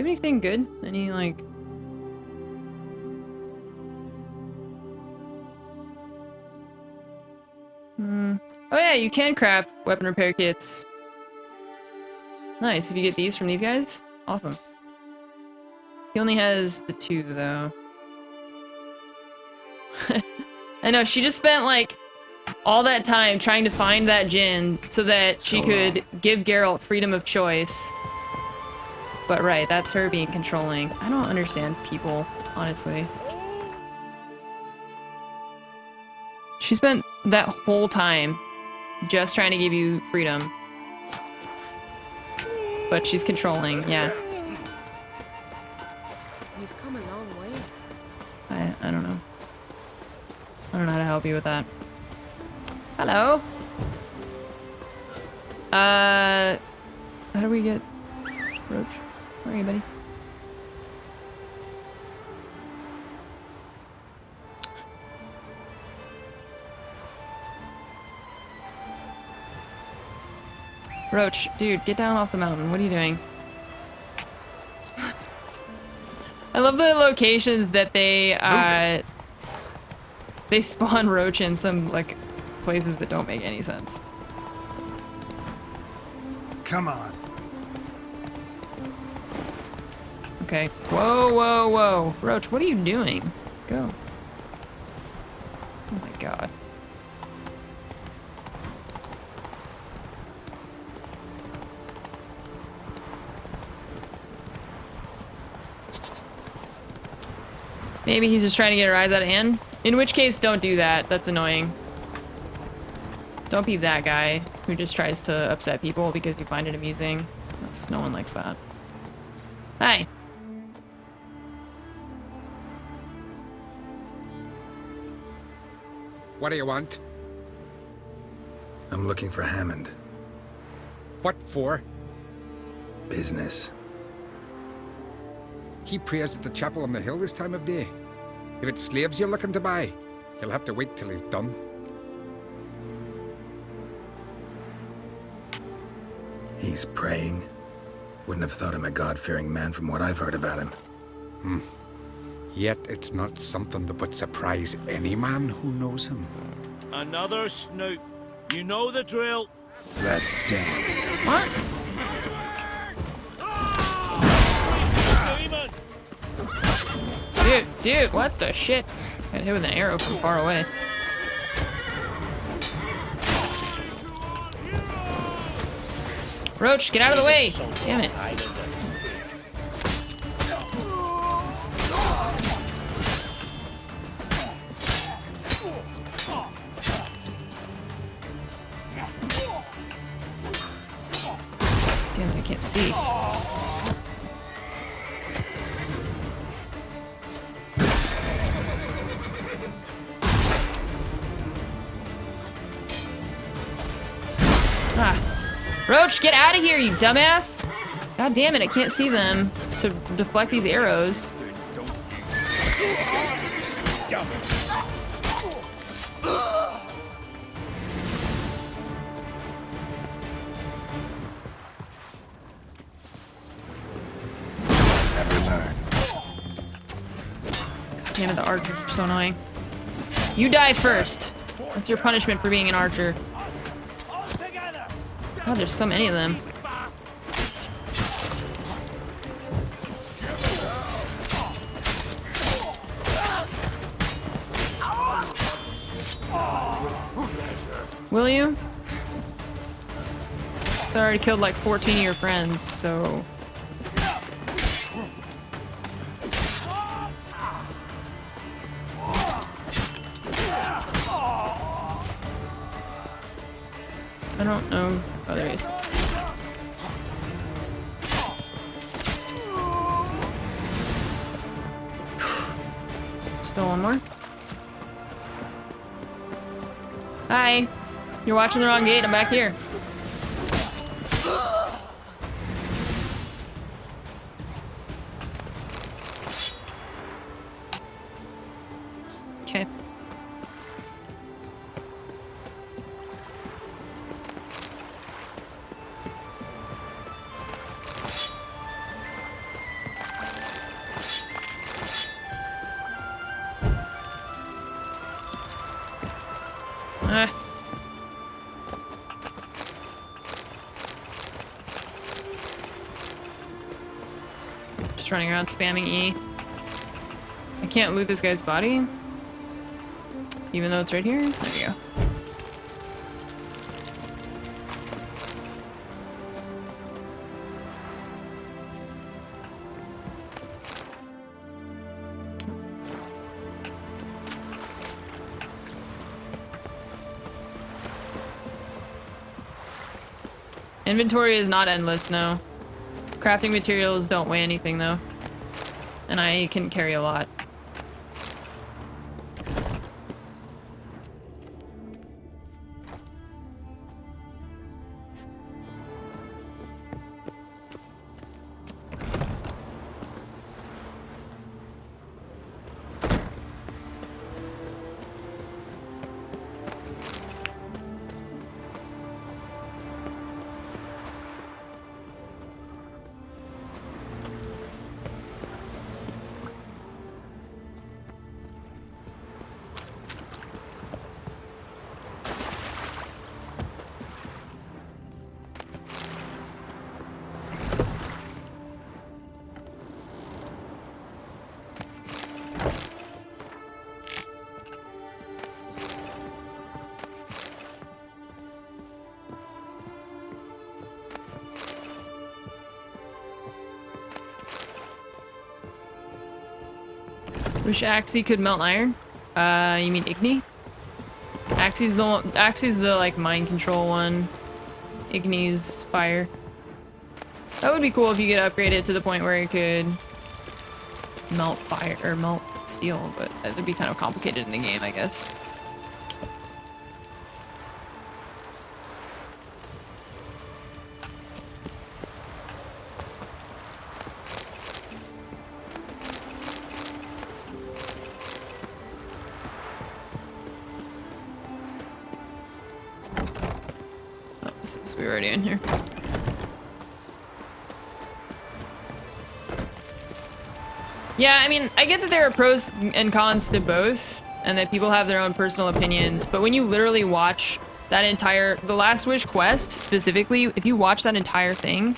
you have anything good? Any, like... Oh yeah, you can craft weapon repair kits. Nice, if you get these from these guys? Awesome. He only has the 2, though. I know, she just spent, like, all that time trying to find that Jinn so that she could give Geralt freedom of choice. But right, that's her being controlling. I don't understand people, honestly. She spent that whole time just trying to give you freedom. But she's controlling, yeah. You've come a long way. I don't know. I don't know how to help you with that. Hello? How do we get Roach? Where are you, buddy? Roach, dude, get down off the mountain. What are you doing? I love the locations that they spawn Roach in some, like, places that don't make any sense. Come on. Okay. Whoa, whoa, whoa. Roach, what are you doing? Go. Oh my god. Maybe he's just trying to get a rise out of Anne. In which case, don't do that. That's annoying. Don't be that guy who just tries to upset people because you find it amusing. No one likes that. Hi. What do you want? I'm looking for Hammond. What for? Business. He prays at the chapel on the hill this time of day. If it's slaves you're looking to buy, you'll have to wait till he's done. He's praying. Wouldn't have thought him a God-fearing man from what I've heard about him. Yet it's not something that would surprise any man who knows him. Another snoop. You know the drill. Let's dance. What? Demon! Dude, what the shit? Got hit with an arrow from far away. Roach, get out of the way! Damn it. Damn it, I can't see. Roach, get out of here, you dumbass! God damn it, I can't see them to deflect these arrows. Never learn. God damn it, the archers are so annoying. You die first. That's your punishment for being an archer. God, there's so many of them. Will you? I already killed like 14 of your friends, so... I don't know. Oh, there he is. Still one more. Hi. You're watching the wrong gate. I'm back here. Okay. Ah. Just running around spamming E. I can't loot this guy's body. Even though it's right here. There we go. Inventory is not endless, no. Crafting materials don't weigh anything, though. And I can carry a lot. Wish Axie could melt iron. You mean Igni? Axie's the one, Axie's the like mind control one. Igni's fire. That would be cool if you could upgrade it to the point where it could melt fire or melt steel, but that would be kind of complicated in the game, I guess. We were already in here. Yeah, I mean, I get that there are pros and cons to both, and that people have their own personal opinions, but when you literally watch that entire, the Last Wish quest specifically, if you watch that entire thing,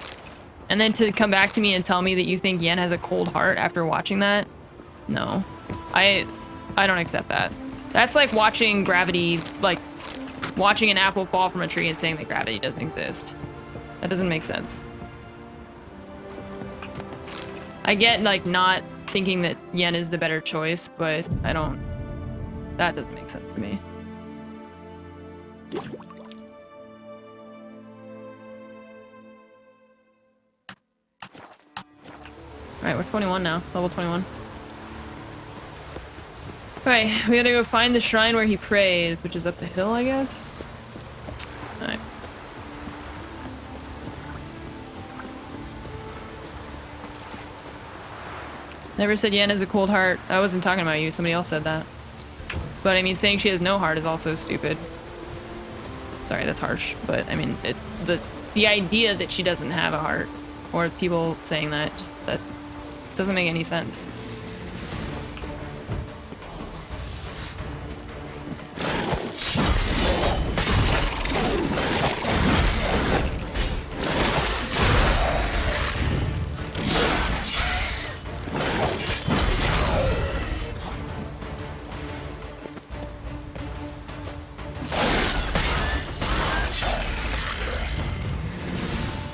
and then to come back to me and tell me that you think Yen has a cold heart after watching that, no. I don't accept that. That's like watching gravity, like, watching an apple fall from a tree and saying that gravity doesn't exist. That doesn't make sense. I get, like, not thinking that Yen is the better choice, but I don't... That doesn't make sense to me. Alright, we're 21 now. Level 21. Alright, we gotta go find the shrine where he prays, which is up the hill, I guess? Alright. Never said Yen has a cold heart. I wasn't talking about you, somebody else said that. But I mean, saying she has no heart is also stupid. Sorry, that's harsh, but I mean, the idea that she doesn't have a heart, or people saying that, just, that doesn't make any sense.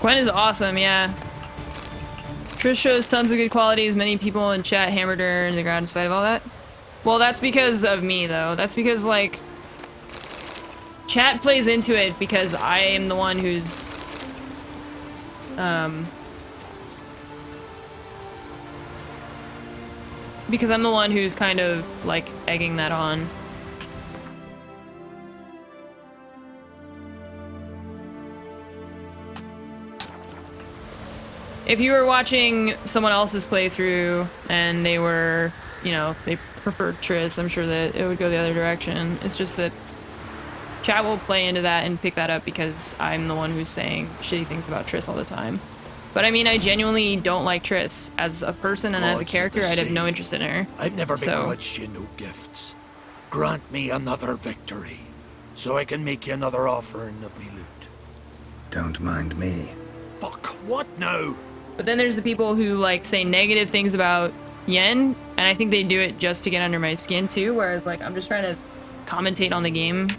Gwen is awesome, yeah. Trish shows tons of good qualities. Many people in chat hammered her in the ground in spite of all that. Well, that's because of me, though. That's because, like, chat plays into it because I am the one who's... because I'm the one who's kind of, like, egging that on. If you were watching someone else's playthrough and they were, you know, they preferred Triss, I'm sure that it would go the other direction. It's just that chat will play into that and pick that up because I'm the one who's saying shitty things about Triss all the time. But I mean, I genuinely don't like Triss. As a person and as a character, I'd have no interest in her. I've never begrudged you no gifts. Grant me another victory. so I can make you another offering of me loot. Don't mind me. Fuck, what now? But then there's the people who like say negative things about Yen, and I think they do it just to get under my skin too, whereas like I'm just trying to commentate on the game.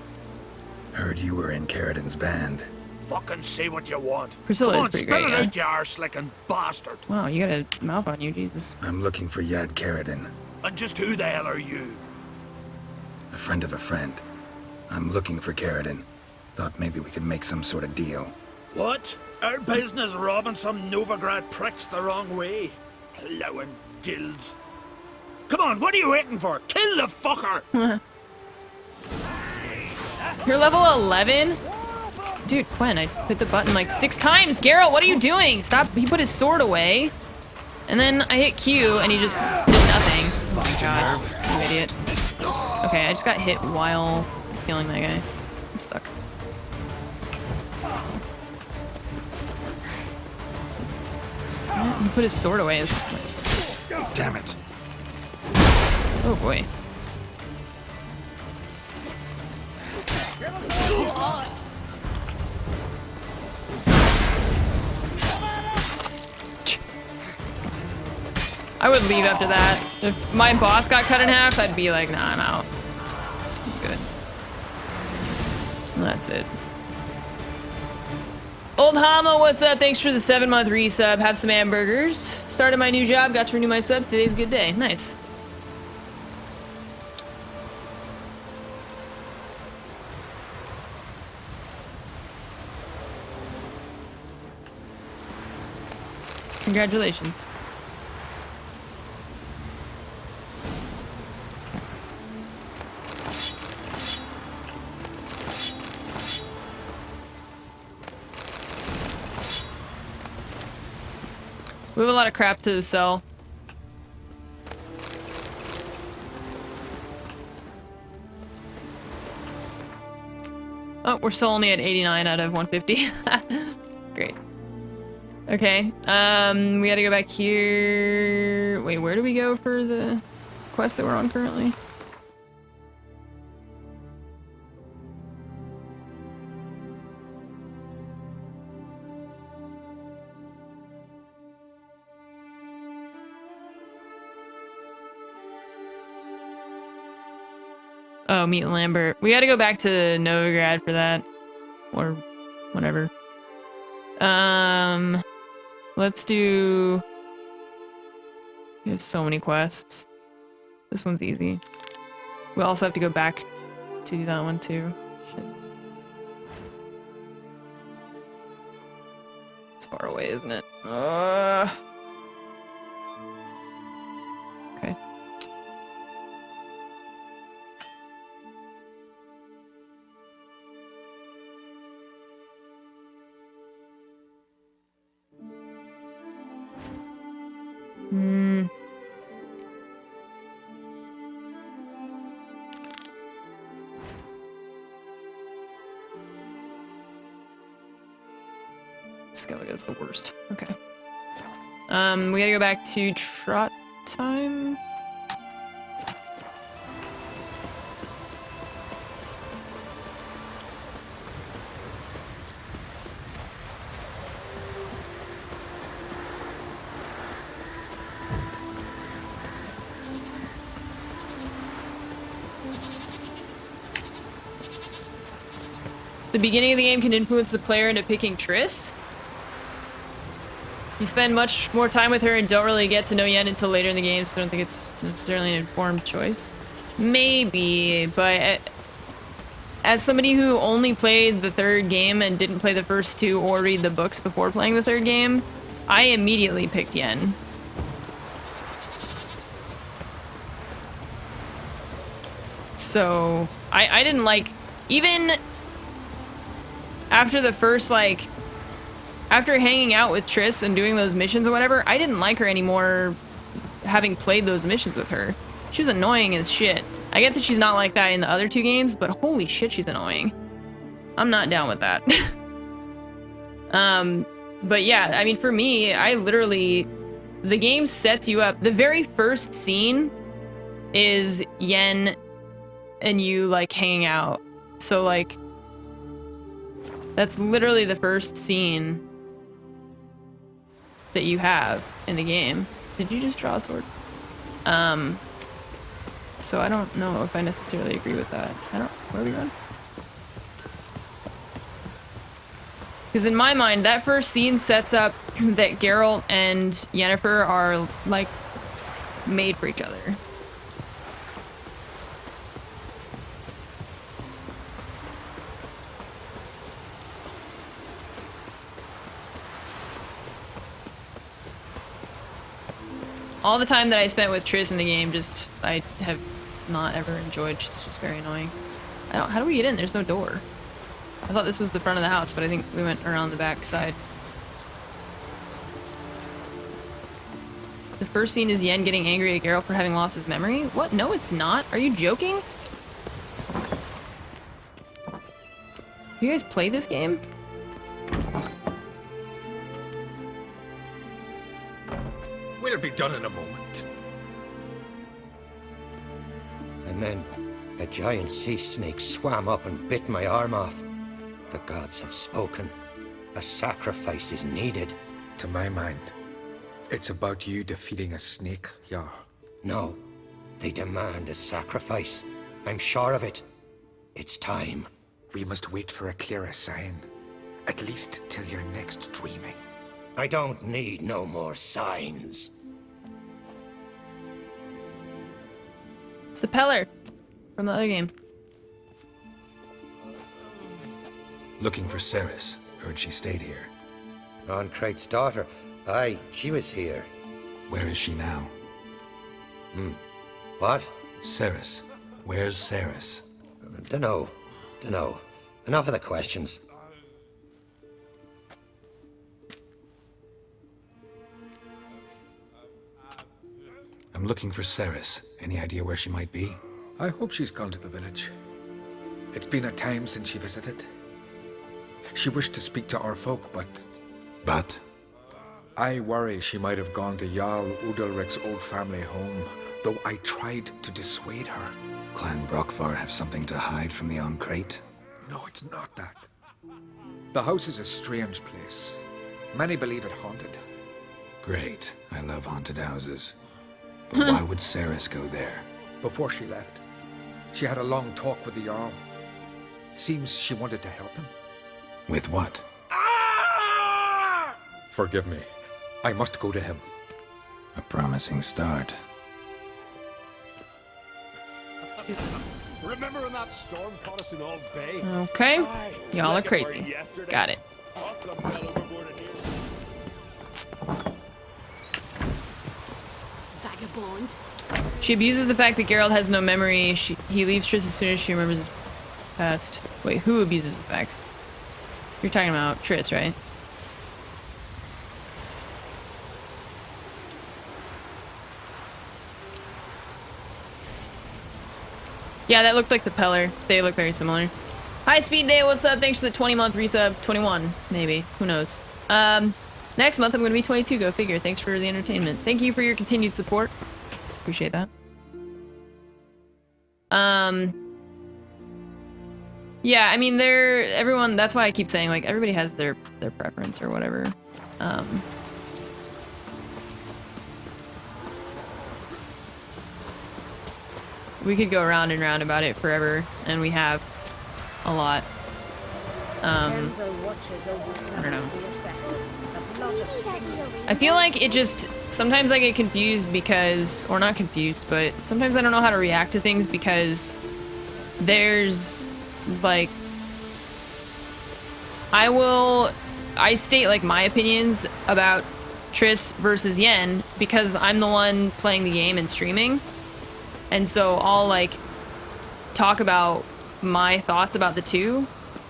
Heard you were in Carradin's band. Fucking say what you want. Priscilla Come is on, pretty spit great, it yeah. out, you arse-licking bastard. Wow, you got a mouth on you, Jesus. I'm looking for Yad Carradin, And just who the hell are you? a friend of a friend. I'm looking for Carradin. Thought maybe we could make some sort of deal. What? Our business robbing some Novigrad pricks the wrong way? Plowing guilds. Come on, what are you waiting for? Kill the fucker! You're level 11? Dude, Quen, I hit the button like 6 times. Geralt, what are you doing? Stop. He put his sword away. And then I hit Q and he just did nothing. Oh my god. You idiot. Okay, I just got hit while killing that guy. I'm stuck. He put his sword away. Damn it. Oh boy. I would leave after that. If my boss got cut in half, I'd be like, nah, I'm out. I'm good. And that's it. Old Hama, what's up? Thanks for the 7-month resub. Have some hamburgers. Started my new job, got to renew my sub. Today's a good day. Nice. Congratulations. We have a lot of crap to sell. Oh, we're still only at 89 out of 150. Great. Okay, we gotta go back here. Wait, where do we go for the quest that we're on currently? Oh, meet Lambert. We gotta go back to Novigrad for that. Or whatever. Let's do... There's so many quests. This one's easy. We also have to go back to do that one too. Shit. It's far away, isn't it? Okay. Skellige's the worst. Okay. We gotta go back to Trot time. The beginning of the game can influence the player into picking Triss. You spend much more time with her and don't really get to know Yen until later in the game, so I don't think it's necessarily an informed choice. Maybe, but as somebody who only played the 3rd game and didn't play the first 2 or read the books before playing the 3rd game, I immediately picked Yen. So, I didn't like... Even after the first, like... After hanging out with Triss and doing those missions or whatever, I didn't like her anymore having played those missions with her. She was annoying as shit. I get that she's not like that in the other 2 games, but holy shit, she's annoying. I'm not down with that. But yeah, I mean, for me, I literally... The game sets you up. The very first scene is Yen and you, like, hanging out So, like, that's literally the first scene that you have in the game. Did you just draw a sword? So I don't know if I necessarily agree with that. Where are we going? Because in my mind, that first scene sets up that Geralt and Yennefer are, like, made for each other. All the time that I spent with Triss in the game, I have not ever enjoyed. It's just very annoying. How do we get in? There's no door. I thought this was the front of the house, but I think we went around the back side. The first scene is Yen getting angry at Geralt for having lost his memory? What? No, it's not. Are you joking? You guys play this game? We'll be done in a moment. And then a giant sea snake swam up and bit my arm off. The gods have spoken. A sacrifice is needed. To my mind, it's about you defeating a snake, yeah. No, they demand a sacrifice. I'm sure of it. It's time. We must wait for a clearer sign. At least till your next dreaming. I don't need no more signs. It's the Peller from the other game. Looking for Ceres. Heard she stayed here. Craig's daughter. Aye, she was here. Where is she now? What? Ceres. Where's Ceres? Dunno. Enough of the questions. I'm looking for Ceres. Any idea where she might be? I hope she's gone to the village. It's been a time since she visited. She wished to speak to our folk, but... But? I worry she might have gone to Jarl Udalric's old family home, though I tried to dissuade her. Clan Brockvar have something to hide from the Oncrate? No, it's not that. The house is a strange place. Many believe it haunted. Great. I love haunted houses. But why would Ceres go there? Before she left, she had a long talk with the Jarl. Seems she wanted to help him. With what? Forgive me. I must go to him. A promising start. Remember when that storm caught us in Ald's Bay? Okay. Y'all are Like it were crazy. yesterday. Got it. Half of them fell overboard in here. Vagabond. She abuses the fact that Geralt has no memory. He leaves Triss as soon as she remembers his past. Wait, who abuses the fact? You're talking about Triss, right? Yeah, that looked like the Peller. They look very similar. Hi, Speed Day, what's up? Thanks for the 20-month resub. 21, maybe. Who knows? Next month I'm going to be 22. Go figure. Thanks for the entertainment. Thank you for your continued support. Appreciate that. Yeah, I mean, everyone, that's why I keep saying, like, everybody has their preference or whatever. We could go round and round about it forever, and we have a lot. I don't know. I feel like it just, sometimes I get confused because, or not confused, but sometimes I don't know how to react to things because there's, like, I state, like, my opinions about Triss versus Yen because I'm the one playing the game and streaming. And so I'll, like, talk about my thoughts about the two.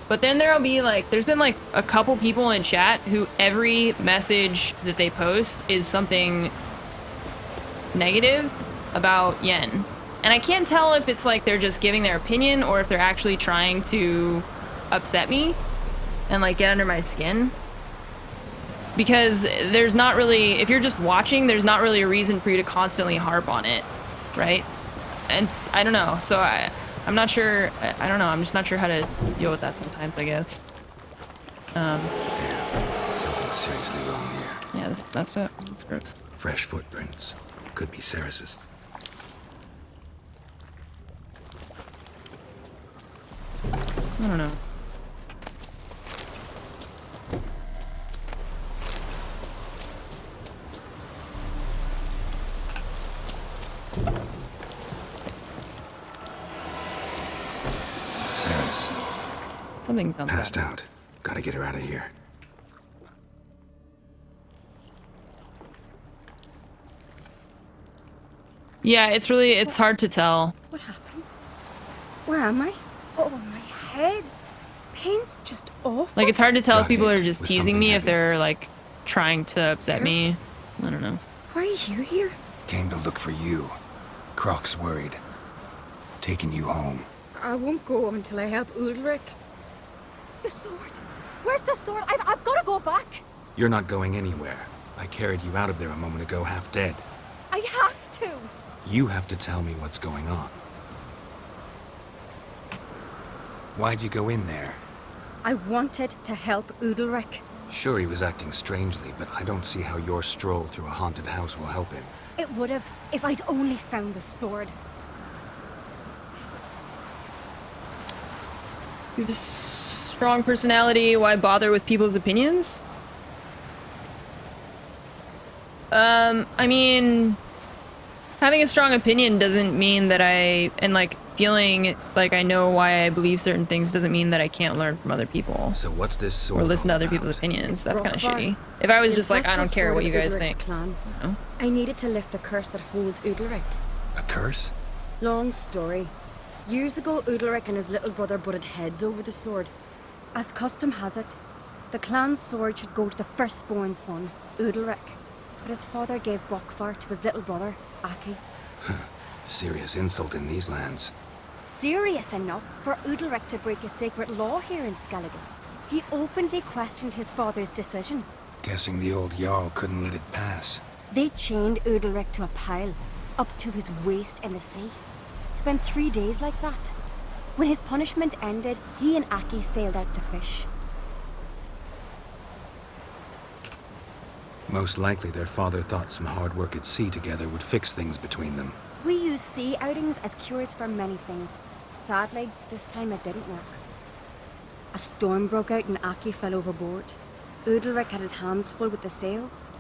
But then there'll be, like, there's been, like, a couple people in chat who every message that they post is something negative about Yen. And I can't tell if it's, like, they're just giving their opinion or if they're actually trying to upset me and, like, get under my skin. Because there's not really, if you're just watching, there's not really a reason for you to constantly harp on it, right? And I don't know, so I I'm not sure. I don't know. I'm just not sure how to deal with that sometimes, I guess. Damn. Something's seriously wrong here. Yeah, that's it. That's gross. Fresh footprints. Could be Ceres's. I don't know. Ceres. Something's on Passed that. out. Gotta get her out of here. Yeah, it's hard to tell. What happened? Where am I? Oh, my head. Pain's just awful. Like, it's hard to tell if Got people hit are just with teasing something me, if heavy. they're, like, trying to upset me. I don't know. Why are you here? Came to look for you. Croc's worried. Taking you home. I won't go until I help Ulrich. The sword. Where's the sword? I've got to go back. You're not going anywhere. I carried you out of there a moment ago, half dead. I have to. You have to tell me what's going on. Why'd you go in there? I wanted to help Ulrich. Sure, he was acting strangely, but I don't see how your stroll through a haunted house will help him. It would have if I'd only found the sword. You have a strong personality. Why bother with people's opinions? I mean, having a strong opinion doesn't mean that like, feeling like I know why I believe certain things doesn't mean that I can't learn from other people. So what's this sword Or listen to all other people's about? opinions. That's kind of Rockford. shitty. If I was The just like, I don't ancestral care what sword you of guys Ulrich's think. Clan. You know? I needed to lift the curse that holds Ulrich. A curse? Long story. Years ago, Ulrich and his little brother butted heads over the sword. As custom has it, the clan's sword should go to the firstborn son, Ulrich. But his father gave Rockford to his little brother, Aki. Serious insult in these lands. Serious enough for Ulrich to break a sacred law here in Skellige. He openly questioned his father's decision. Guessing the old Jarl couldn't let it pass. They chained Ulrich to a pile, up to his waist in the sea. Spent 3 days like that. When his punishment ended, he and Aki sailed out to fish. Most likely their father thought some hard work at sea together would fix things between them. We use sea outings as cures for many things. Sadly, this time it didn't work. A storm broke out and Aki fell overboard. Ulrich had his hands full with the sails.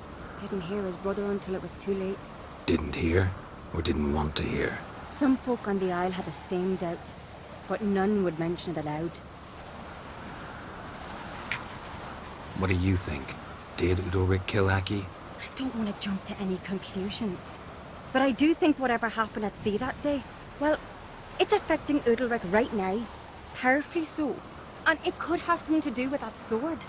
Didn't hear his brother until it was too late. Didn't hear, or didn't want to hear. Some folk on the isle had the same doubt, but none would mention it aloud. What do you think? Did Udalric kill Aki? I don't want to jump to any conclusions, but I do think whatever happened at sea that day, well, it's affecting Udalric right now, powerfully so, and it could have something to do with that sword.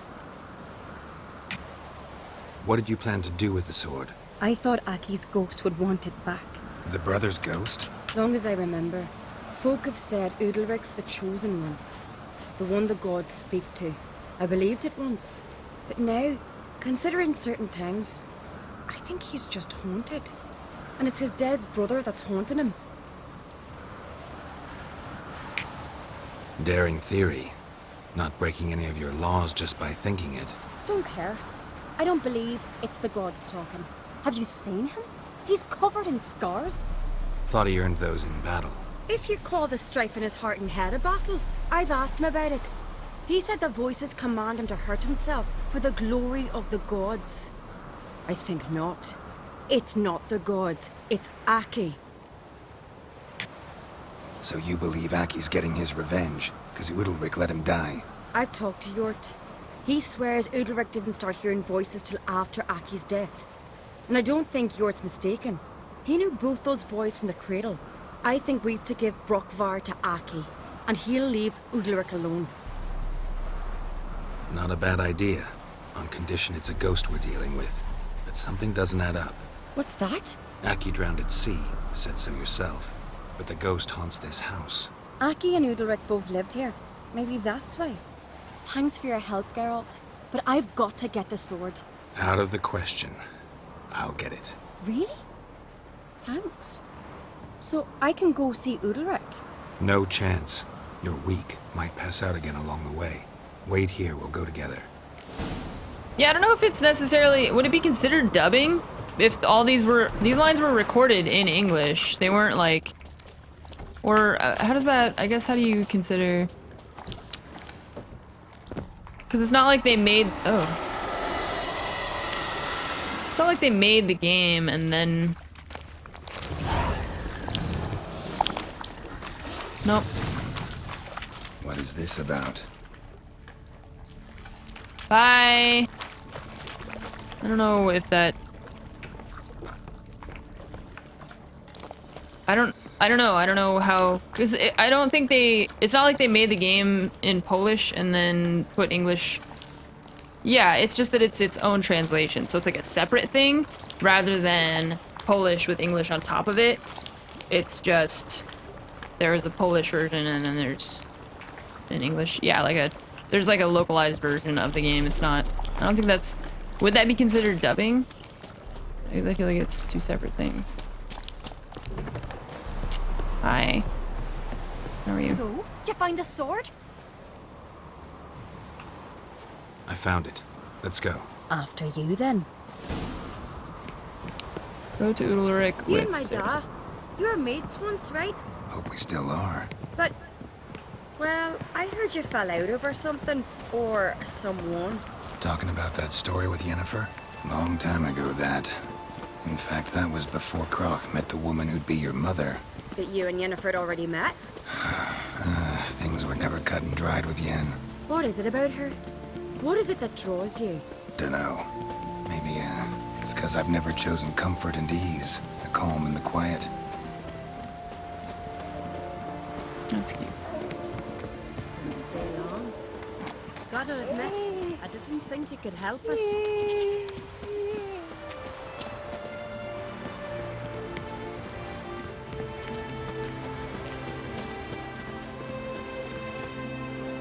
What did you plan to do with the sword? I thought Aki's ghost would want it back. The brother's ghost? Long as I remember, folk have said Udalric's the chosen one, the one the gods speak to. I believed it once, but now, considering certain things, I think he's just haunted. And it's his dead brother that's haunting him. Daring theory. Not breaking any of your laws just by thinking it. Don't care. I don't believe it's the gods talking. Have you seen him? He's covered in scars. Thought he earned those in battle. If you call the strife in his heart and head a battle, I've asked him about it. He said the voices command him to hurt himself for the glory of the gods. I think not. It's not the gods, it's Aki. So you believe Aki's getting his revenge, because Udalric let him die? I've talked to Yort. He swears Udalric didn't start hearing voices till after Aki's death. And I don't think Yort's mistaken. He knew both those boys from the cradle. I think we've to give Brokvar to Aki, and he'll leave Udalric alone. Not a bad idea, on condition it's a ghost we're dealing with. But something doesn't add up. What's that? Aki drowned at sea, said so yourself. But the ghost haunts this house. Aki and Udalric both lived here. Maybe that's why. Thanks for your help, Geralt. But I've got to get the sword. Out of the question. I'll get it. Really? Thanks. So I can go see Udalric? No chance. You're weak. Might pass out again along the way. Wait here, we'll go together. Yeah, I don't know if it's necessarily... Would it be considered dubbing? If all these lines were recorded in English. They weren't like... Or, how does that... I guess, how do you consider... Because it's not like they made... Oh. It's not like they made the game and then... Nope. What is this about? Bye. I don't know if that... I don't know. I don't know how... Because I don't think they... It's not like they made the game in Polish and then put English... Yeah, it's just that it's its own translation. So it's like a separate thing rather than Polish with English on top of it. It's just... There's a Polish version and then there's an English... Yeah, like a... There's like a localized version of the game. It's not... I don't think that's... Would that be considered dubbing? Because I feel like it's two separate things. Hi. How are you? So, did you find the sword? I found it. Let's go. After you, then. Go to Ulrich You with and my Sarah. dad, you were mates once, right? Hope we still are. But, well, I heard you fell out over something. Or someone. Talking about that story with Yennefer? Long time ago, that. In fact, that was before Croc met the woman who'd be your mother. But you and Yennefer had already met? Things were never cut and dried with Yen. What is it about her? What is it that draws you? Dunno. Maybe, it's 'cause I've never chosen comfort and ease. The calm and the quiet. That's cute. Didn't stay long. Gotta admit, I didn't think you could help us.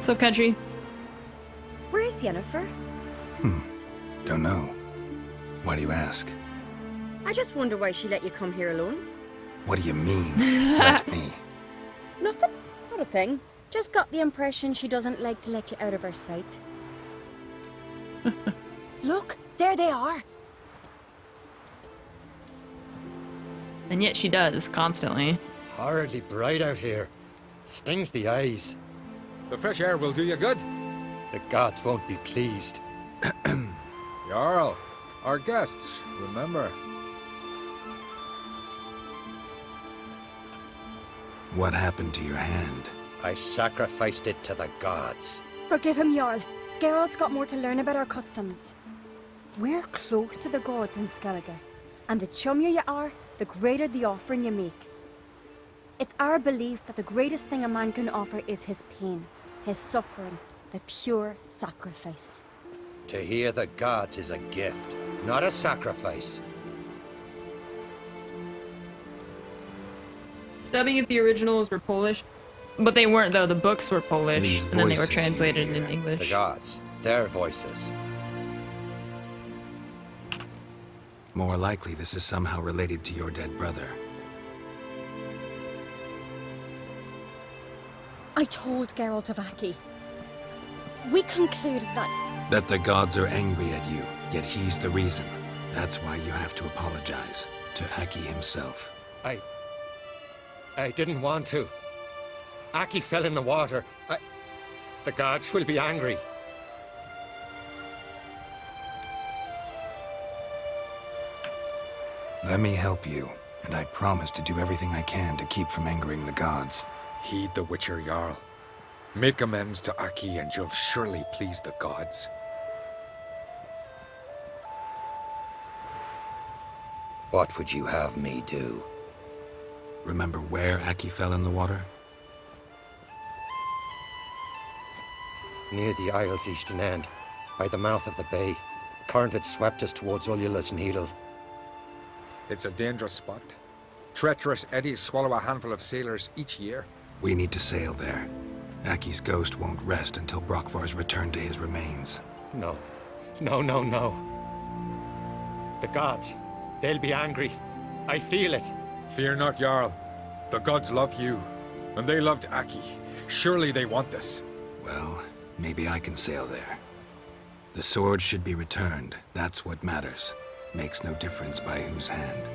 So, country. Where's Yennefer? Don't know. Why do you ask? I just wonder why she let you come here alone. What do you mean, let me? Nothing. Not a thing. Just got the impression she doesn't like to let you out of her sight. Look, there they are. And yet she does, constantly. Horridly bright out here. Stings the eyes. The fresh air will do you good. The gods won't be pleased. Jarl, our guests, remember. What happened to your hand? I sacrificed it to the gods. Forgive him, Jarl. Geralt's got more to learn about our customs. We're close to the gods in Skellige, and the chummier you are, the greater the offering you make. It's our belief that the greatest thing a man can offer is his pain, his suffering, the pure sacrifice. To hear the gods is a gift, not a sacrifice. Dubbing if the originals were Polish. But they weren't, though. The books were Polish, These and then they were voices you translated hear, in The English. gods, their voices. More likely, this is somehow related to your dead brother. I told Geralt of Aki. We concluded that... That the gods are angry at you, yet he's the reason. That's why you have to apologize to Aki himself. I didn't want to. Aki fell in the water. The gods will be angry. Let me help you, and I promise to do everything I can to keep from angering the gods. Heed the Witcher, Jarl. Make amends to Aki and you'll surely please the gods. What would you have me do? Remember where Aki fell in the water? Near the Isle's eastern end, by the mouth of the bay. Current had swept us towards Ullula's Needle. It's a dangerous spot. Treacherous eddies swallow a handful of sailors each year. We need to sail there. Aki's ghost won't rest until Brokvar's returned to his remains. No. No. The gods, they'll be angry. I feel it. Fear not, Jarl. The gods love you. And they loved Aki. Surely they want this. Well, maybe I can sail there. The sword should be returned. That's what matters. Makes no difference by whose hand.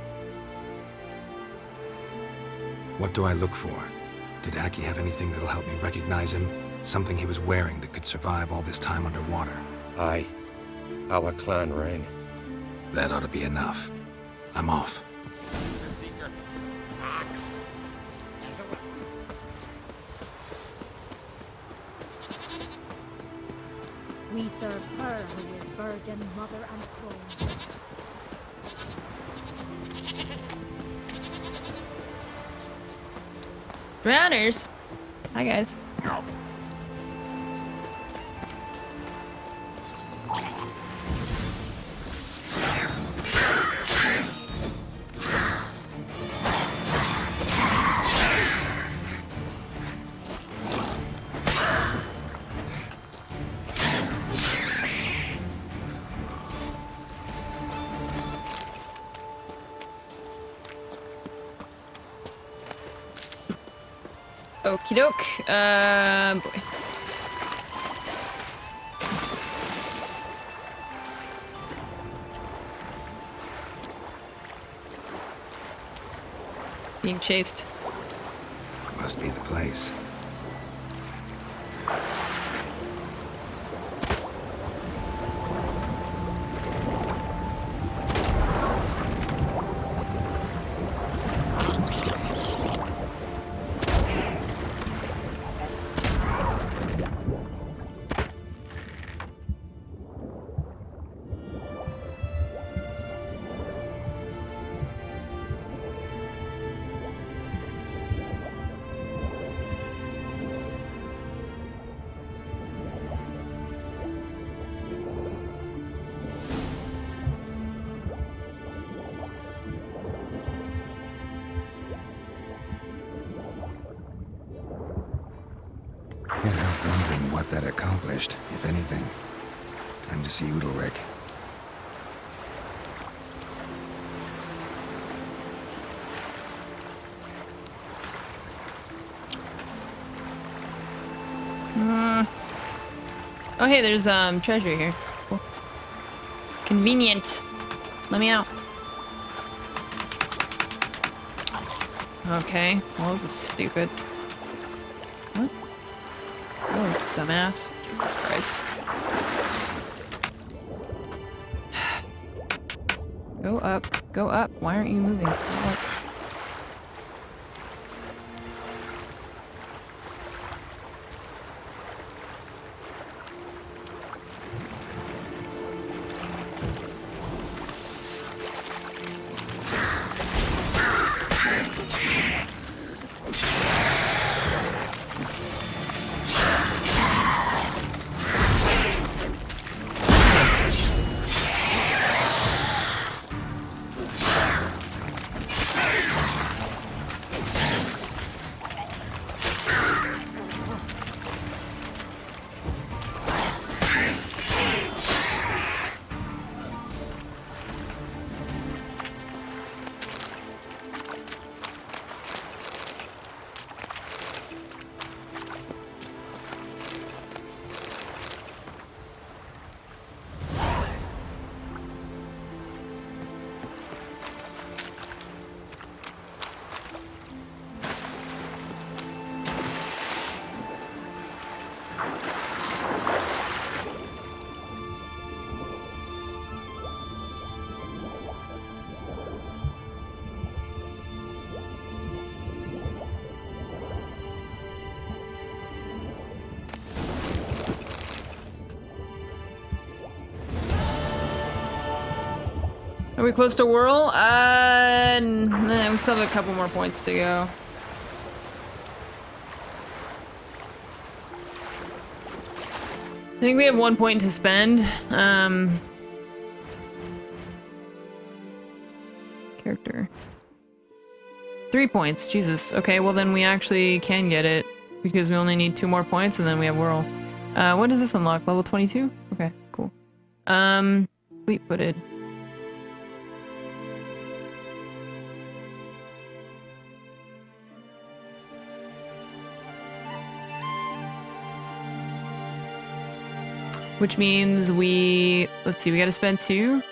What do I look for? Did Aki have anything that'll help me recognize him? Something he was wearing that could survive all this time underwater? Aye. Our clan ring. That ought to be enough. I'm off. We serve her who is virgin, mother, and crone. Drowners. Hi, guys. Okie doke. Boy. Being chased. Must be the place. Can't help wondering what that accomplished, if anything. Time to see Udalric. Oh, hey, there's treasure here. Cool. Convenient. Let me out. Okay. Well, this is stupid. What? Oh, dumbass. Jesus Christ. Go up. Go up. Why aren't you moving? Go up. Are we close to Whirl? Nah, we still have a couple more points to go. I think we have 1 point to spend. Character. 3 points, Jesus. Okay, well then we actually can get it because we only need 2 more points and then we have Whirl. What does this unlock? Level 22? Okay, cool. Fleet-footed. Which means let's see, we gotta spend 2.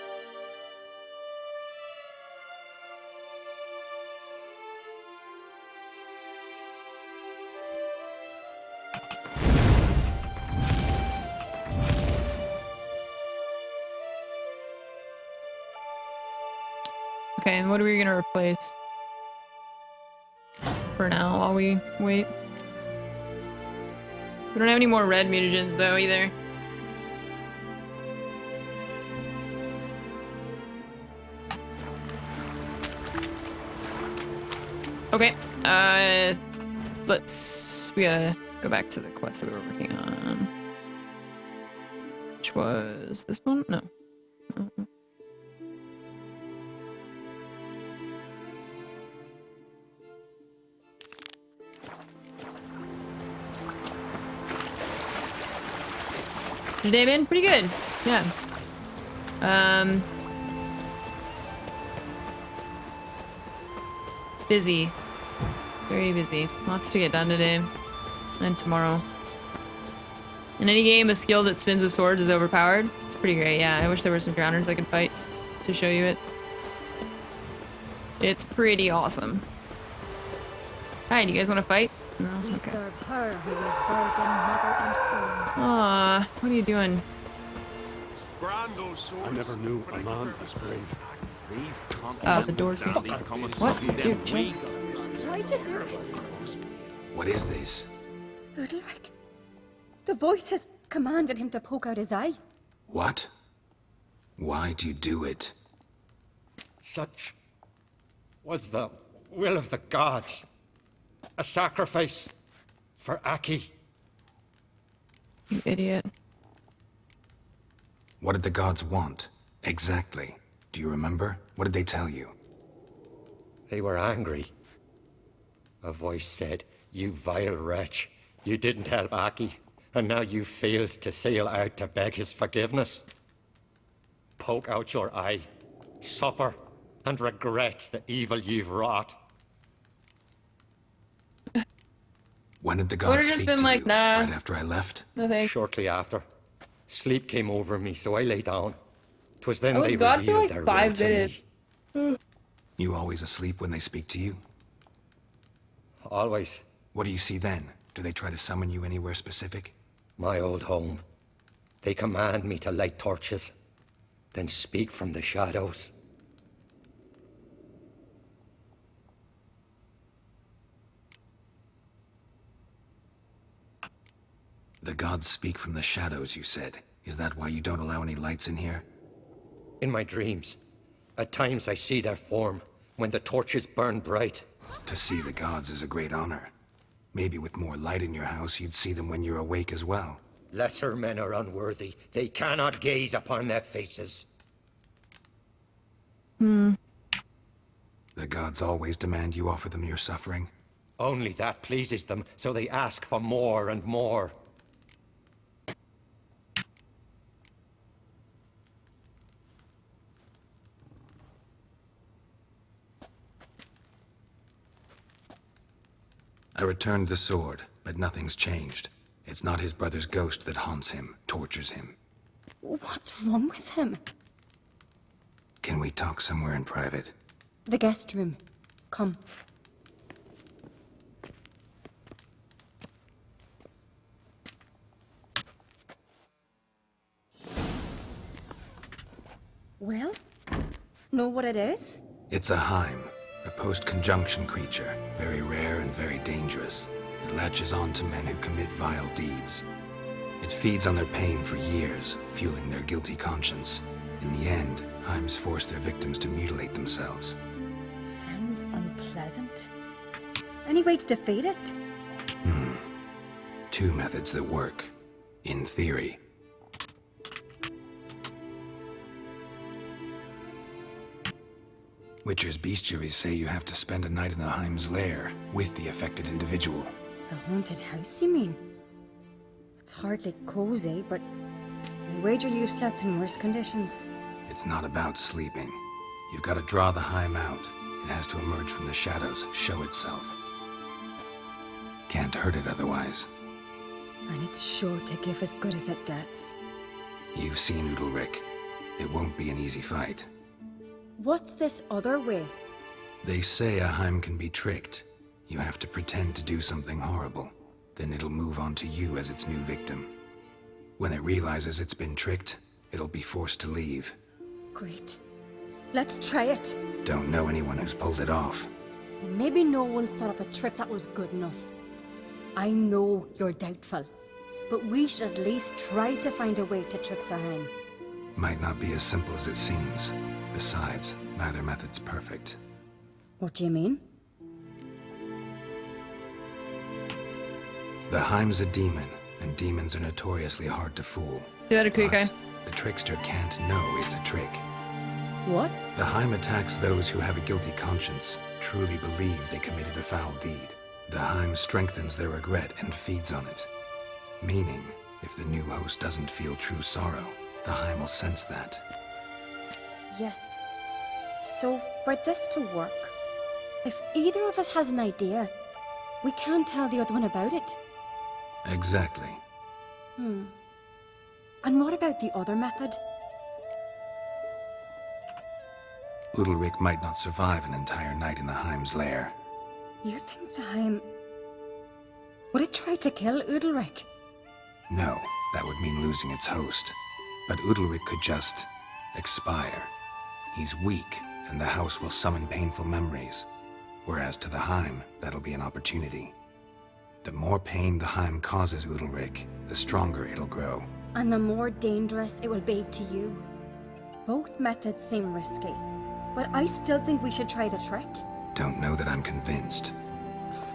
Okay, and what are we gonna replace? For now, while we wait. We don't have any more red mutagens though, either. Okay, we gotta go back to the quest that we were working on. Which was this one? No. No. Your day been pretty good. Yeah. Busy. Very busy. Lots to get done today. And tomorrow. In any game, a skill that spins with swords is overpowered. It's pretty great, yeah. I wish there were some drowners I could fight to show you it. It's pretty awesome. Hi, do you guys want to fight? No? We Okay. serve her who is virgin, mother, and queen. Aw, what are you doing? Grand those swords. I never knew a man this brave. Oh, the door's what? Dude, chill. Why'd you do it? What is this? Udalric. The voice has commanded him to poke out his eye. What? Why'd you do it? Such was the will of the gods. A sacrifice for Aki. You idiot. What did the gods want? Exactly. Do you remember? What did they tell you? They were angry. A voice said, "You vile wretch, you didn't help Aki, and now you failed to sail out to beg his forgiveness. Poke out your eye, suffer, and regret the evil you've wrought." When did the Would've gods just speak been to like, you? nah. Right after I left? No thanks. Shortly after, sleep came over me, so I lay down. 'Twas then I was they gone for revealed like their 5 will to minutes. me. You always asleep when they speak to you? Always. What do you see then? Do they try to summon you anywhere specific? My old home. They command me to light torches, then speak from the shadows. The gods speak from the shadows, you said. Is that why you don't allow any lights in here? In my dreams, at times I see their form when the torches burn bright. To see the gods is a great honor. Maybe with more light in your house, you'd see them when you're awake as well. Lesser men are unworthy. They cannot gaze upon their faces. The gods always demand you offer them your suffering? Only that pleases them, so they ask for more and more. I returned the sword, but nothing's changed. It's not his brother's ghost that haunts him, tortures him. What's wrong with him? Can we talk somewhere in private? The guest room. Come. Well, know what it is? It's a Heim, a post-conjunction creature, very rare and very dangerous. It latches on to men who commit vile deeds. It feeds on their pain for years, fueling their guilty conscience. In the end, Heims force their victims to mutilate themselves. Sounds unpleasant. Any way to defeat it? Two methods that work, in theory. Witcher's bestiaries say you have to spend a night in the Heim's lair with the affected individual. The haunted house, you mean? It's hardly cozy, but I wager you've slept in worse conditions. It's not about sleeping. You've got to draw the Heim out. It has to emerge from the shadows, show itself. Can't hurt it otherwise. And it's sure to give as good as it gets. You've seen Udalric. It won't be an easy fight. What's this other way? They say a Heim can be tricked. You have to pretend to do something horrible. Then it'll move on to you as its new victim. When it realizes it's been tricked, it'll be forced to leave. Great. Let's try it. Don't know anyone who's pulled it off. Maybe no one's thought up a trick that was good enough. I know you're doubtful, but we should at least try to find a way to trick the Heim. Might not be as simple as it seems. Besides, neither method's perfect. What do you mean? The Heim's a demon, and demons are notoriously hard to fool. Do that a quick Plus, guy. the trickster can't know it's a trick. What? The Heim attacks those who have a guilty conscience, truly believe they committed a foul deed. The Heim strengthens their regret and feeds on it. Meaning, if the new host doesn't feel true sorrow, the Heim will sense that. Yes. So, for this to work, if either of us has an idea, we can't tell the other one about it. Exactly. And what about the other method? Udalric might not survive an entire night in the Heim's lair. You think the Heim... Would it try to kill Udalric? No, that would mean losing its host. But Udalric could just... expire. He's weak, and the house will summon painful memories. Whereas to the Heim, that'll be an opportunity. The more pain the Heim causes Udalric, the stronger it'll grow. And the more dangerous it will be to you. Both methods seem risky, but I still think we should try the trick. Don't know that I'm convinced.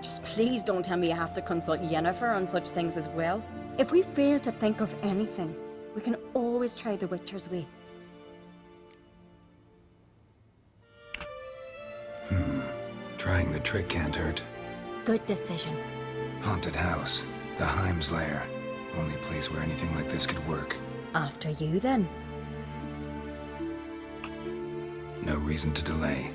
Just please don't tell me you have to consult Yennefer on such things as well. If we fail to think of anything, we can always try the Witcher's way. Trying the trick can't hurt. Good decision. Haunted house. The Heim's lair. Only place where anything like this could work. After you, then. No reason to delay.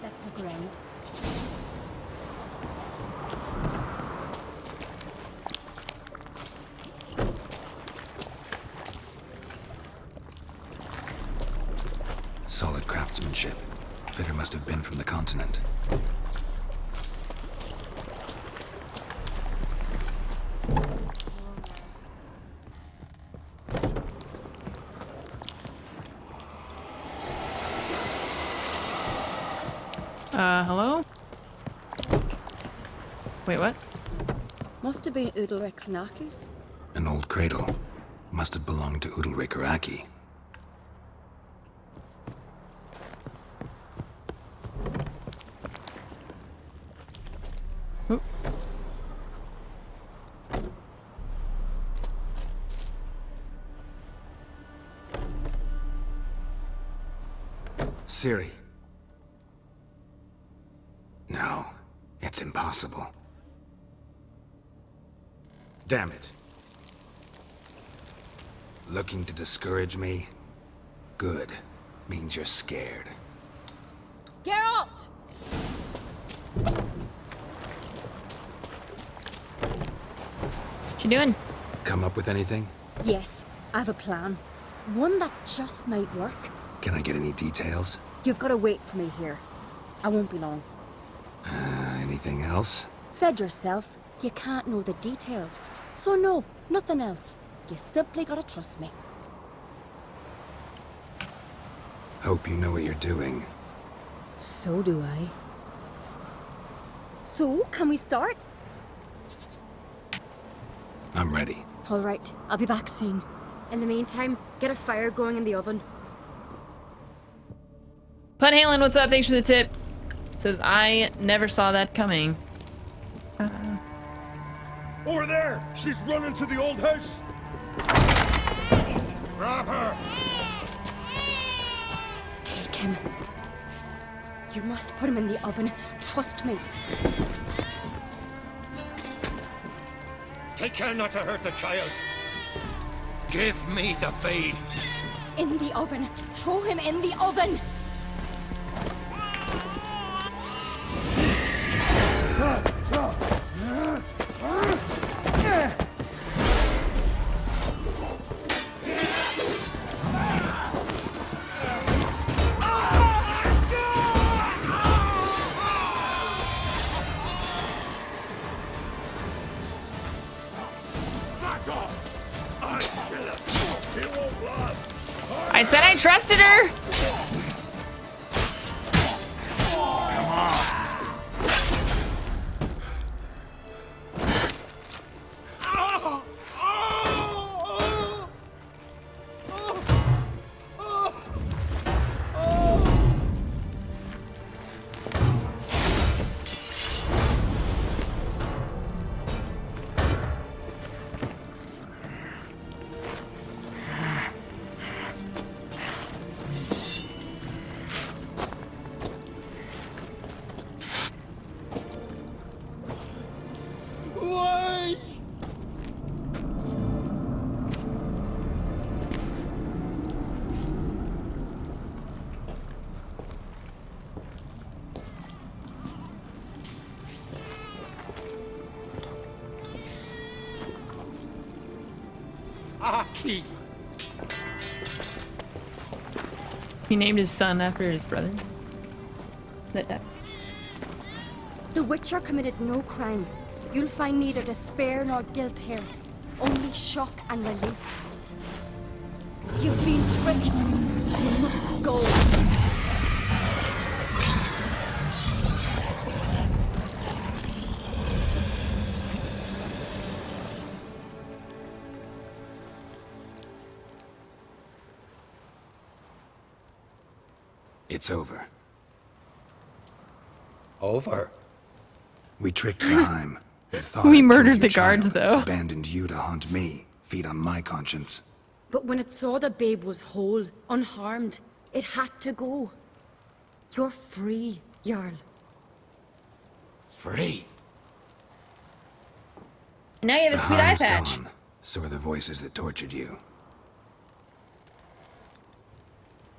Let's look around. Solid craftsmanship. Fitter must have been from the continent. Hello? Wait, what? Must have been Udalric's knockers. An old cradle. Must have belonged to Udalric or Aki. Oop. Ciri. No, it's impossible. Damn it. Looking to discourage me? Good. Means you're scared. Geralt! What you doing? Come up with anything? Yes, I have a plan. One that just might work. Can I get any details? You've got to wait for me here. I won't be long. Anything else? Said yourself, you can't know the details. So no, nothing else. You simply gotta trust me. Hope you know what you're doing. So do I. So, can we start? I'm ready. All right, I'll be back soon. In the meantime, get a fire going in the oven. Pun Halen, what's up? Thanks for the tip. Says, I never saw that coming. Over there! She's running to the old house! Grab her! Take him. You must put him in the oven. Trust me. Take care not to hurt the child. Give me the babe. In the oven. Throw him in the oven. I said I trusted her. Aki! He named his son after his brother. That died. The Witcher committed no crime. You'll find neither despair nor guilt here. Only shock and relief. You've been tricked. You must go. It's over. Over? We tricked Heim. We murdered the guards, though. Abandoned you to haunt me. Feed on my conscience. But when it saw the babe was whole, unharmed, it had to go. You're free, Jarl. Free? Now you have a The sweet eye Heim's patch. gone. So are the voices that tortured you.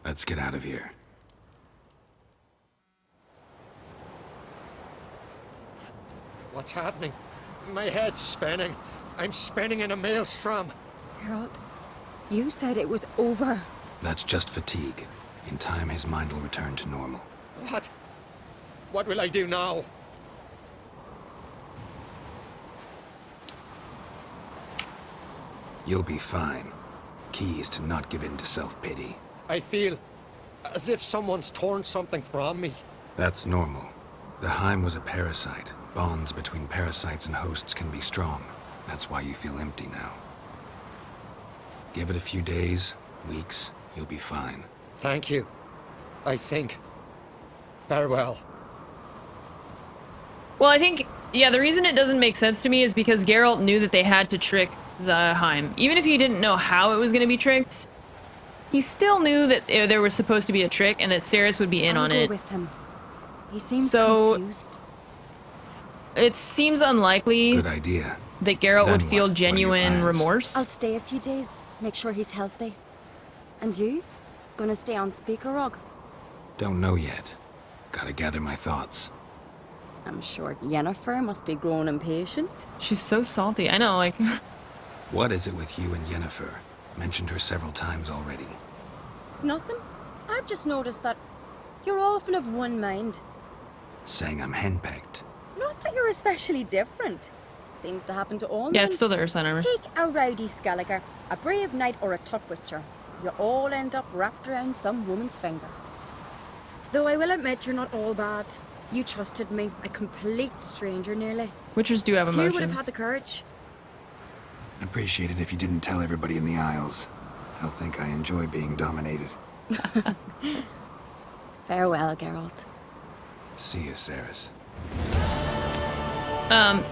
Let's get out of here. What's happening? My head's spinning. I'm spinning in a maelstrom. Geralt, you said it was over. That's just fatigue. In time, his mind will return to normal. What? What will I do now? You'll be fine. Key is to not give in to self-pity. I feel as if someone's torn something from me. That's normal. The Heim was a parasite. Bonds between parasites and hosts can be strong. That's why you feel empty now. Give it a few days, weeks, you'll be fine. Thank you. I think. Farewell. Well, I think, yeah, the reason it doesn't make sense to me is because Geralt knew that they had to trick the Heim. Even if he didn't know how it was going to be tricked, he still knew that there was supposed to be a trick and that Cerys would be in on it. With him. He seems So- confused. It seems unlikely Good idea. that Geralt Then would what? feel What are your genuine plans? remorse. I'll stay a few days, make sure he's healthy. And you? Gonna stay on Speaker Rog? Don't know yet. Gotta gather my thoughts. I'm sure Yennefer must be growing impatient. She's so salty. I know, like, What is it with you and Yennefer? Mentioned her several times already. Nothing. I've just noticed that you're often of one mind. Saying I'm henpecked. Not that you're especially different. Seems to happen to all yeah, men. it's still the Ursun armor. Take a rowdy Skelliger, a brave knight, or a tough witcher. You all end up wrapped around some woman's finger. Though I will admit you're not all bad. You trusted me, a complete stranger nearly. Witchers do have Few emotions. would have had the courage. Appreciate it if you didn't tell everybody in the Isles. They'll think I enjoy being dominated. Farewell, Geralt. See you, Cerys.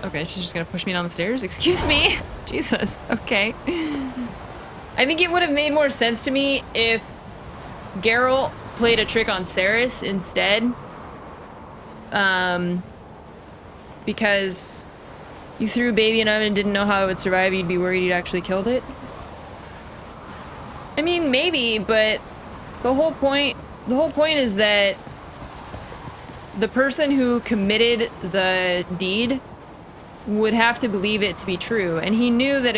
Okay, she's just gonna push me down the stairs? Excuse me? Jesus, okay. I think it would have made more sense to me if Geralt played a trick on Cerys instead. Because you threw a baby in an oven and didn't know how it would survive, you'd be worried you'd actually killed it. I mean, maybe, but the whole point is that the person who committed the deed would have to believe it to be true, and he knew that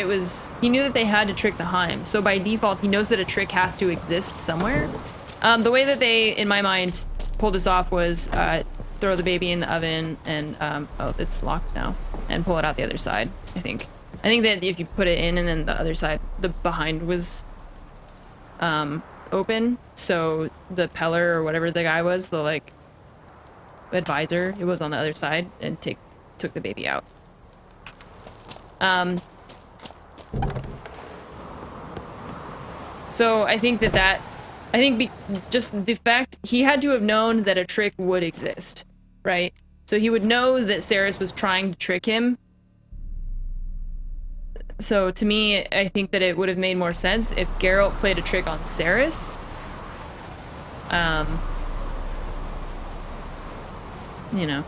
they had to trick the Heim, so by default he knows that a trick has to exist somewhere. The way that they, in my mind, pulled this off was throw the baby in the oven and oh, it's locked now, and pull it out the other side. I think that if you put it in and then the other side, the behind was open, so the peller or whatever the guy was, the like advisor, it was on the other side, and took the baby out. So I think just the fact he had to have known that a trick would exist, right? So he would know that Cerys was trying to trick him. So to me, I think that it would have made more sense if Geralt played a trick on Cerys. You know.